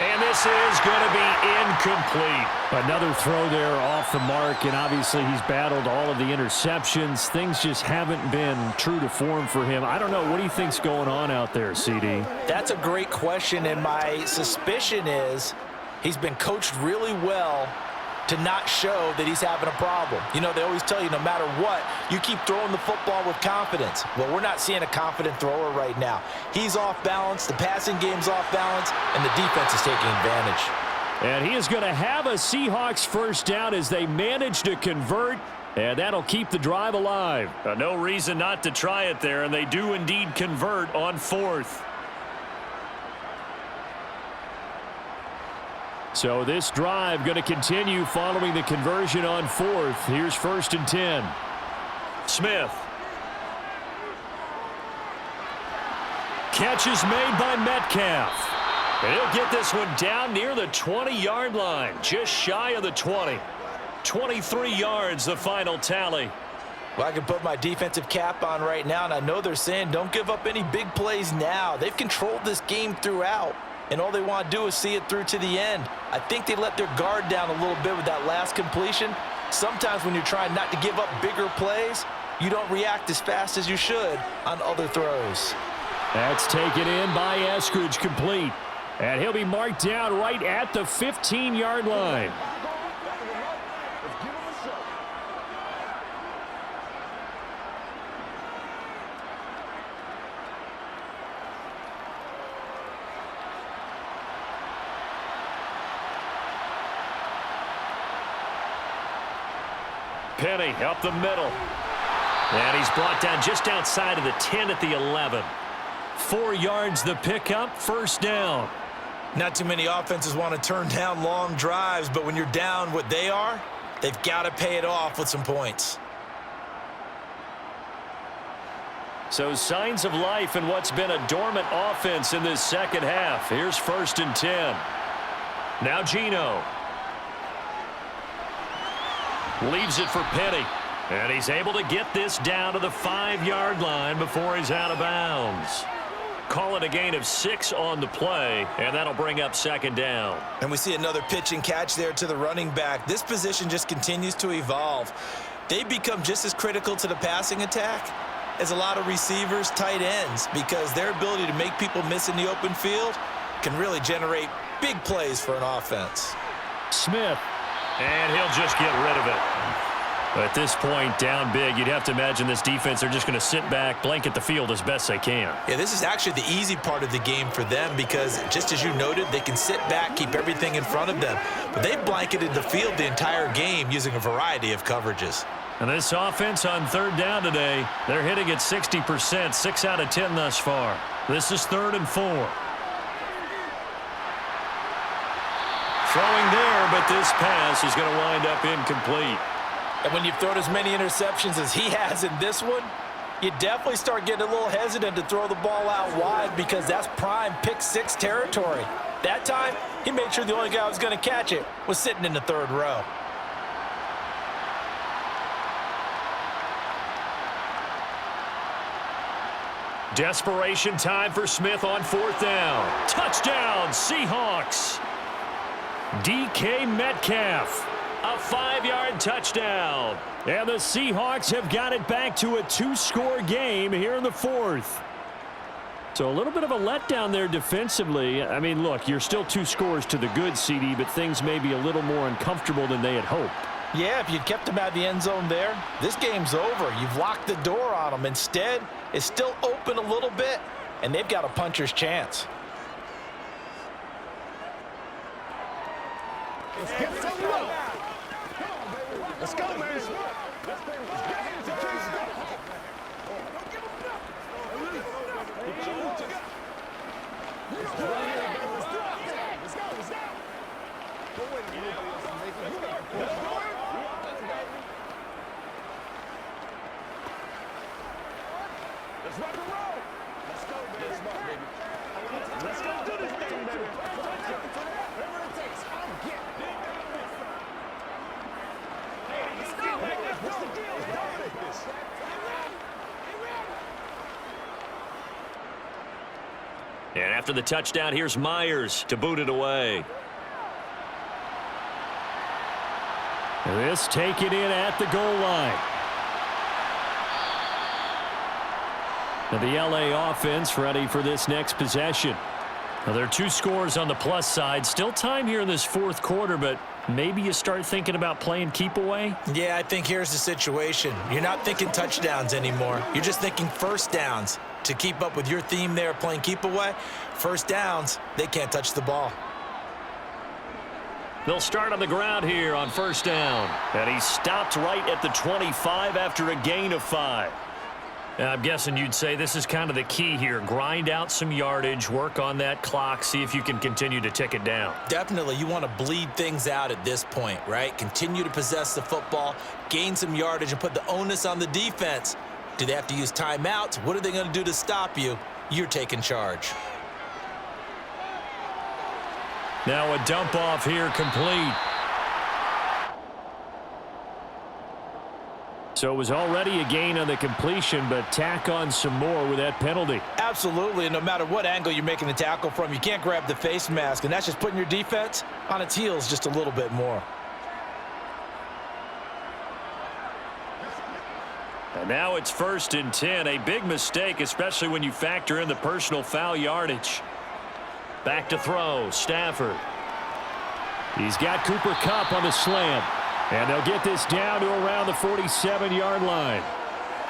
And this is going to be incomplete. Another throw there off the mark, and obviously he's battled all of the interceptions. Things just haven't been true to form for him. I don't know. What do you think's going on out there, CD? That's a great question, and my suspicion is he's been coached really well to not show that he's having a problem. You know, they always tell you no matter what, you keep throwing the football with confidence. Well, we're not seeing a confident thrower right now. He's off balance, the passing game's off balance, and the defense is taking advantage. And he is going to have a Seahawks 1st down as they manage to convert And that'll keep the drive alive. No reason not to try it there, and they do indeed convert on 4th. So this drive going to continue following the conversion on 4th. Here's 1st and 10. Smith. Catch is made by Metcalf. And he'll get this one down near the 20-yard line, just shy of the 20. 23 yards, the final tally. Well, I can put my defensive cap on right now, and I know they're saying don't give up any big plays now. They've controlled this game throughout, and all they want to do is see it through to the end. I think they let their guard down a little bit with that last completion. Sometimes when you're trying not to give up bigger plays, you don't react as fast as you should on other throws. That's taken in by Eskridge, complete. And he'll be marked down right at the 15-yard line. Penny up the middle. And he's brought down just outside of the 10 at the 11. 4 yards the pickup, 1st down. Not too many offenses want to turn down long drives, but when you're down what they are, they've got to pay it off with some points. So signs of life in what's been a dormant offense in this second half. Here's 1st and 10. Now Geno. Leaves it for Penny. And he's able to get this down to the 5-yard line before he's out of bounds. Call it a gain of 6 on the play, and that'll bring up 2nd down. And we see another pitch and catch there to the running back. This position just continues to evolve. They become just as critical to the passing attack as a lot of receivers, tight ends, because their ability to make people miss in the open field can really generate big plays for an offense. Smith, and he'll just get rid of it. At this point, down big, you'd have to imagine this defense are just going to sit back, blanket the field as best they can. Yeah, this is actually the easy part of the game for them because, just as you noted, they can sit back, keep everything in front of them. But they've blanketed the field the entire game using a variety of coverages. And this offense on 3rd down today, they're hitting at 60%, 6 out of 10 thus far. This is 3rd and 4. Throwing there, but this pass is going to wind up incomplete. And when you've thrown as many interceptions as he has in this one, you definitely start getting a little hesitant to throw the ball out wide because that's prime pick-6 territory. That time, he made sure the only guy who was going to catch it was sitting in the 3rd row. Desperation time for Smith on 4th down. Touchdown, Seahawks. DK Metcalf. A 5-yard touchdown. And the Seahawks have got it back to a 2-score game here in the 4th. So a little bit of a letdown there defensively. I mean, look, you're still 2 scores to the good, CD, but things may be a little more uncomfortable than they had hoped. Yeah, if you'd kept them out of the end zone there, this game's over. You've locked the door on them. Instead, it's still open a little bit, and they've got a puncher's chance. Let's get some love. Let's go, man. Let's rock and roll. Let's go, baby. Let's go do this thing, baby. Whatever it takes, I'll get it. Let's go, baby. What's the deal? Dominate this. And after the touchdown, here's Myers to boot it away. This taken in at the goal line. Now the LA offense ready for this next possession. Now there are 2 scores on the plus side. Still time here in this 4th quarter, but maybe you start thinking about playing keep away? Yeah, I think here's the situation. You're not thinking touchdowns anymore. You're just thinking 1st downs. To keep up with your theme there, playing keep away, 1st downs, they can't touch the ball. They'll start on the ground here on first down. And he stopped right at the 25 after a gain of 5. I'm guessing you'd say this is kind of the key here. Grind out some yardage, work on that clock, see if you can continue to tick it down. Definitely, you want to bleed things out at this point, right? Continue to possess the football, gain some yardage, and put the onus on the defense. Do they have to use timeouts? What are they going to do to stop you? You're taking charge. Now a dump off here complete. So it was already a gain on the completion, but tack on some more with that penalty. Absolutely, and no matter what angle you're making the tackle from, you can't grab the face mask, and that's just putting your defense on its heels just a little bit more. And now it's 1st and 10, a big mistake, especially when you factor in the personal foul yardage. Back to throw, Stafford. He's got Cooper Kupp on the slant. And they'll get this down to around the 47-yard line.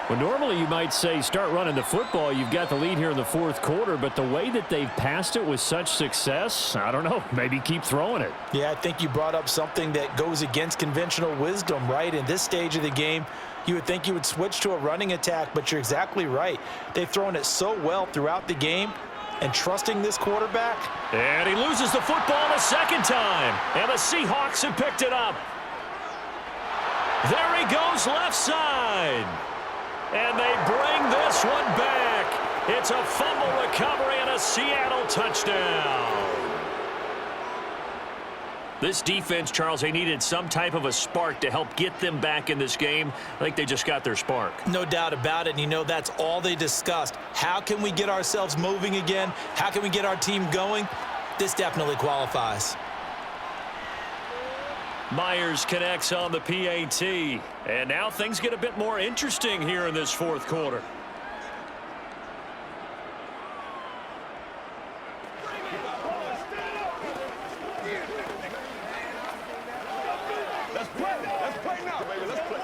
Well, normally you might say start running the football. You've got the lead here in the 4th quarter, but the way that they've passed it with such success, I don't know, maybe keep throwing it. Yeah, I think you brought up something that goes against conventional wisdom, right? In this stage of the game, you would think you would switch to a running attack, but you're exactly right. They've thrown it so well throughout the game, and trusting this quarterback. And he loses the football a second time, and the Seahawks have picked it up. There he goes left side. And they bring this one back. It's a fumble recovery and a Seattle touchdown. This defense, Charles, they needed some type of a spark to help get them back in this game. I think they just got their spark. No doubt about it, and you know that's all they discussed. How can we get ourselves moving again? How can we get our team going? This definitely qualifies. Myers connects on the PAT. And now things get a bit more interesting here in this 4th quarter. Let's play. Let's play now, baby. Let's play.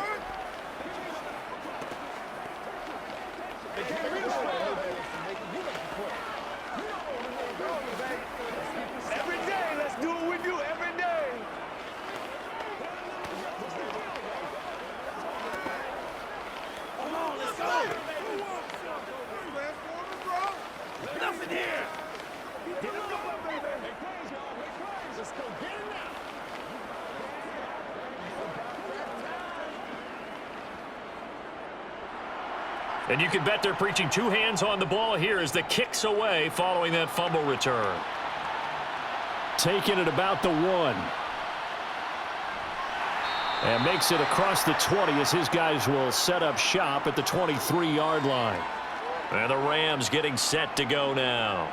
Every day, let's do what we do every day. Come on, let's go. Nothing here. Let's go get it now. And you can bet they're preaching 2 hands on the ball here as the kick's away following that fumble return. Taking it about the 1. And makes it across the 20 as his guys will set up shop at the 23-yard line. And the Rams getting set to go now.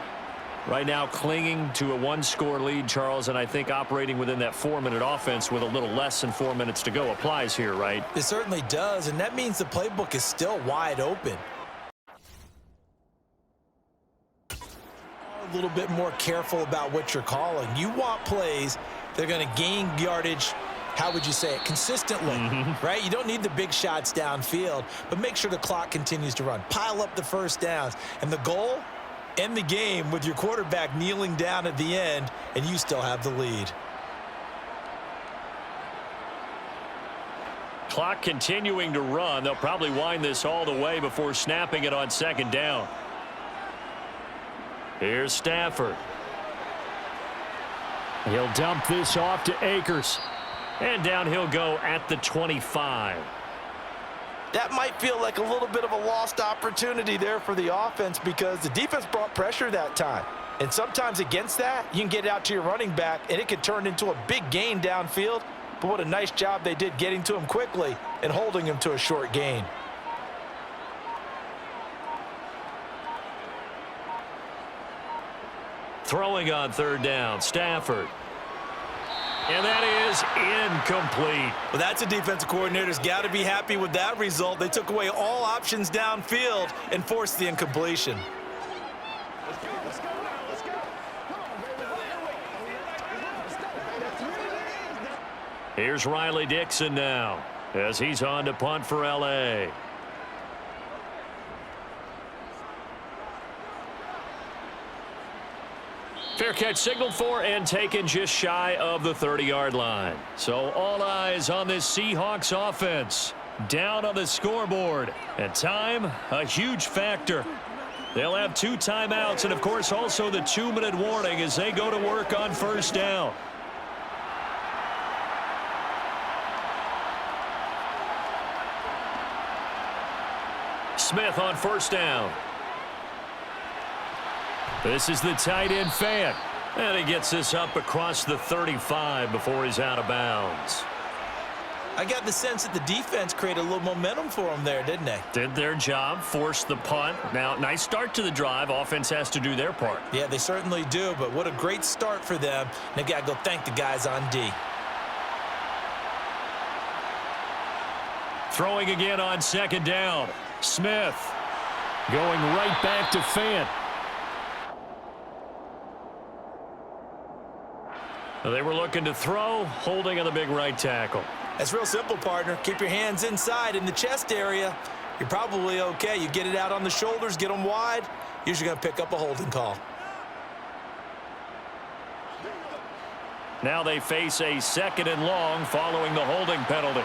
Right now clinging to a 1-score lead, Charles, and I think operating within that 4-minute offense with a little less than 4 minutes to go applies here, right? It certainly does, and that means the playbook is still wide open. A little bit more careful about what you're calling. You want plays that are going to gain yardage, how would you say it, consistently, right? You don't need the big shots downfield, but make sure the clock continues to run. Pile up the first downs, and the goal, end the game with your quarterback kneeling down at the end, and you still have the lead. Clock continuing to run. They'll probably wind this all the way before snapping it on 2nd down. Here's Stafford. He'll dump this off to Akers. And down he'll go at the 25. That might feel like a little bit of a lost opportunity there for the offense because the defense brought pressure that time. And sometimes against that, you can get it out to your running back, and it could turn into a big gain downfield. But what a nice job they did getting to him quickly and holding him to a short gain. Throwing on 3rd down, Stafford. And that is incomplete. Well, that's a defensive coordinator's got to be happy with that result. They took away all options downfield and forced the incompletion. Let's go. Let's go now. Let's go. Come on, baby. Here's Riley Dixon now as he's on to punt for L.A. Fair catch signaled for and taken just shy of the 30-yard line. So all eyes on this Seahawks offense. Down on the scoreboard. And time, a huge factor. They'll have 2 timeouts and, of course, also the 2-minute warning as they go to work on first down. Smith on first down. This is the tight end Fant. And he gets this up across the 35 before he's out of bounds. I got the sense that the defense created a little momentum for them there, didn't they? Did their job, forced the punt. Now, nice start to the drive. Offense has to do their part. Yeah, they certainly do, but what a great start for them. They got to go thank the guys on D. Throwing again on second down. Smith going right back to Fant. They were looking to throw, holding on the big right tackle. That's real simple, partner. Keep your hands inside in the chest area. You're probably okay. You get it out on the shoulders, get them wide. Usually going to pick up a holding call. Now they face a 2nd and long following the holding penalty.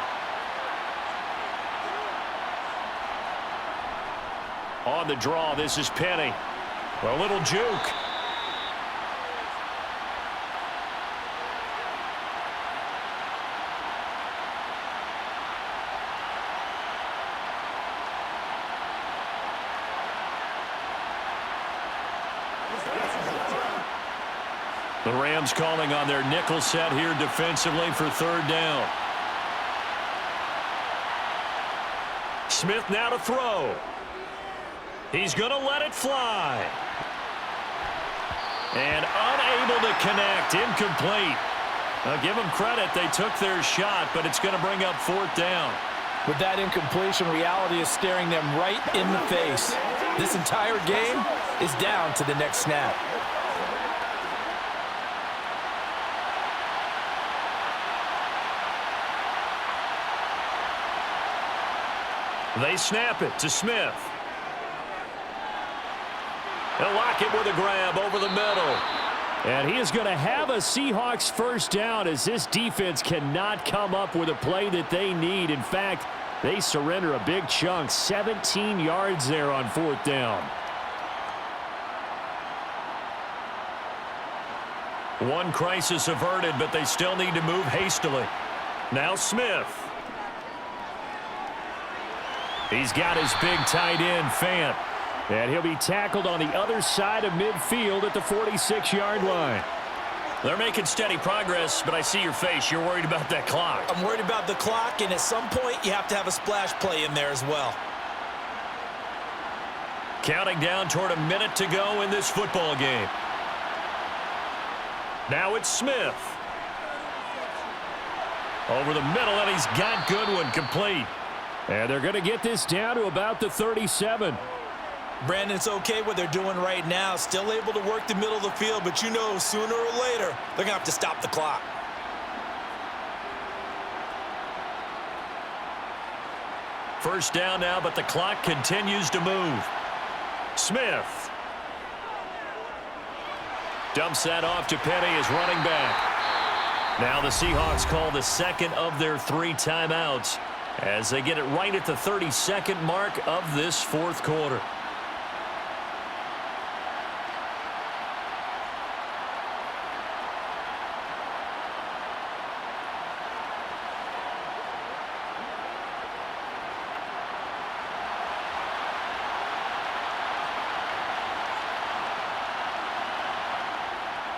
On the draw, this is Penny. A little juke. The Rams calling on their nickel set here defensively for 3rd down. Smith now to throw. He's going to let it fly. And unable to connect. Incomplete. I'll give them credit. They took their shot, but it's going to bring up 4th down. With that incompletion, reality is staring them right in the face. This entire game is down to the next snap. They snap it to Smith. They'll lock it with a grab over the middle. And he is going to have a Seahawks first down as this defense cannot come up with a play that they need. In fact, they surrender a big chunk, 17 yards there on 4th down. One crisis averted, but they still need to move hastily. Now Smith. He's got his big tight end, Fant. And he'll be tackled on the other side of midfield at the 46-yard line. They're making steady progress, but I see your face. You're worried about that clock. I'm worried about the clock, and at some point, you have to have a splash play in there as well. Counting down toward a minute to go in this football game. Now it's Smith. Over the middle, and he's got Goodwin complete. And they're going to get this down to about the 37. Brandon, it's okay what they're doing right now. Still able to work the middle of the field, but you know sooner or later, they're going to have to stop the clock. First down now, but the clock continues to move. Smith. Dumps that off to Penny as running back. Now the Seahawks call the 2nd of their 3 timeouts as they get it right at the 32nd mark of this 4th quarter.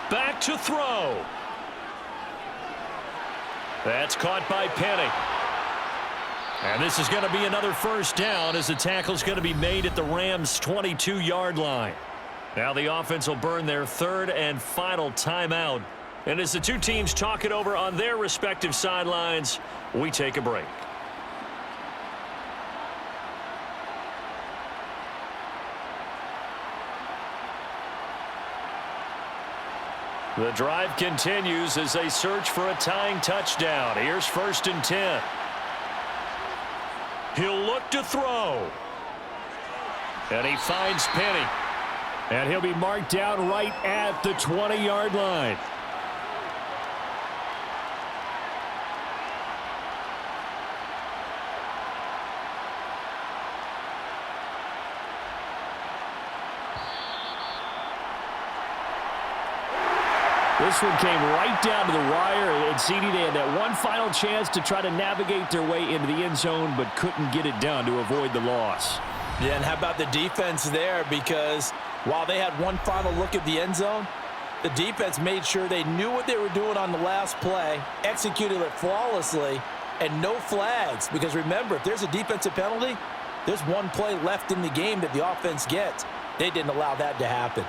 Back to throw. That's caught by Penny. And this is going to be another first down as the tackle is going to be made at the Rams' 22-yard line. Now the offense will burn their 3rd and final timeout. And as the two teams talk it over on their respective sidelines, we take a break. The drive continues as they search for a tying touchdown. Here's 1st and 10. He'll look to throw. And he finds Penny. And he'll be marked down right at the 20-yard line. This one came right down to the wire, and CD, they had that one final chance to try to navigate their way into the end zone, but couldn't get it done to avoid the loss. Yeah, and how about the defense there? Because while they had one final look at the end zone, the defense made sure they knew what they were doing on the last play, executed it flawlessly, and no flags. Because remember, if there's a defensive penalty, there's one play left in the game that the offense gets. They didn't allow that to happen.